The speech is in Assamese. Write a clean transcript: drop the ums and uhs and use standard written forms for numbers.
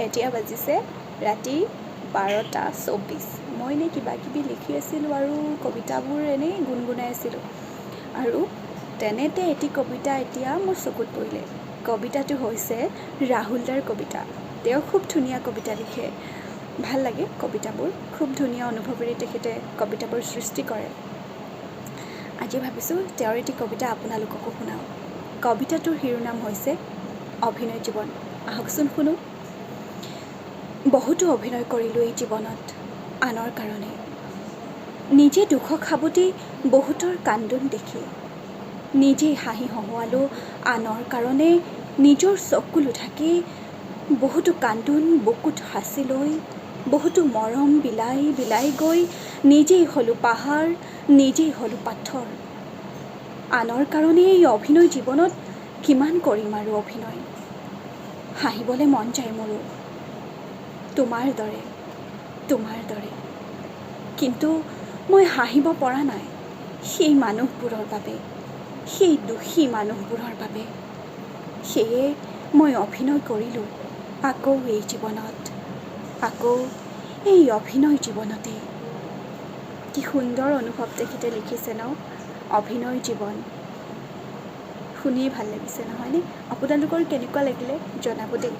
এতিয়া বাজিছে ৰাতি 12:24। মই এনেই কিবা কিবি লিখি আছিলোঁ আৰু কবিতাবোৰ এনেই গুণগুণাই আছিলোঁ আৰু তেনেতে এটি কবিতা এতিয়া মোৰ চকুত পৰিলে। কবিতাটো হৈছে ৰাহুল দাৰ কবিতা। তেওঁ খুব ধুনীয়া কবিতা লিখে, ভাল লাগে কবিতাবোৰ, খুব ধুনীয়া অনুভৱেৰে তেখেতে কবিতাবোৰ সৃষ্টি কৰে। আজি ভাবিছোঁ তেওঁৰ এটি কবিতা আপোনালোককো শুনাওঁ। কবিতাটোৰ শিৰোনাম হৈছে অভিনয় জীৱন। আহকচোন শুনো। বহুতো অভিনয় কৰিলোঁ এই জীৱনত আনৰ কাৰণে, নিজে দুখ খাবতি বহুতৰ কান্দোন দেখি, নিজেই হাঁহি হহোৱালোঁ আনৰ কাৰণে, নিজৰ চকুলো ঢাকি বহুতো কান্দোন বুকুত সাঁচি লৈ, বহুতো মৰম বিলাই বিলাই গৈ নিজেই হ'লোঁ পাহাৰ, নিজেই হ'লোঁ পাথৰ। আনৰ কাৰণে এই অভিনয় জীৱনত কিমান কৰিম আৰু অভিনয়। হাঁহিবলৈ মন যায় মোৰো তোমাৰ দৰে, কিন্তু মই হাঁহিব পৰা নাই সেই মানুহবোৰৰ বাবে, সেই দোষী মানুহবোৰৰ বাবে। সেয়ে মই অভিনয় কৰিলোঁ আকৌ এই জীৱনত, আকৌ এই অভিনয় জীৱনতে। কি সুন্দৰ অনুভৱ তেখেতে লিখিছে ন, অভিনয় জীৱন। শুনিয়ে ভাল লাগিছে নহয়নে? আপোনালোকৰ কেনেকুৱা লাগিলে জনাব দেই।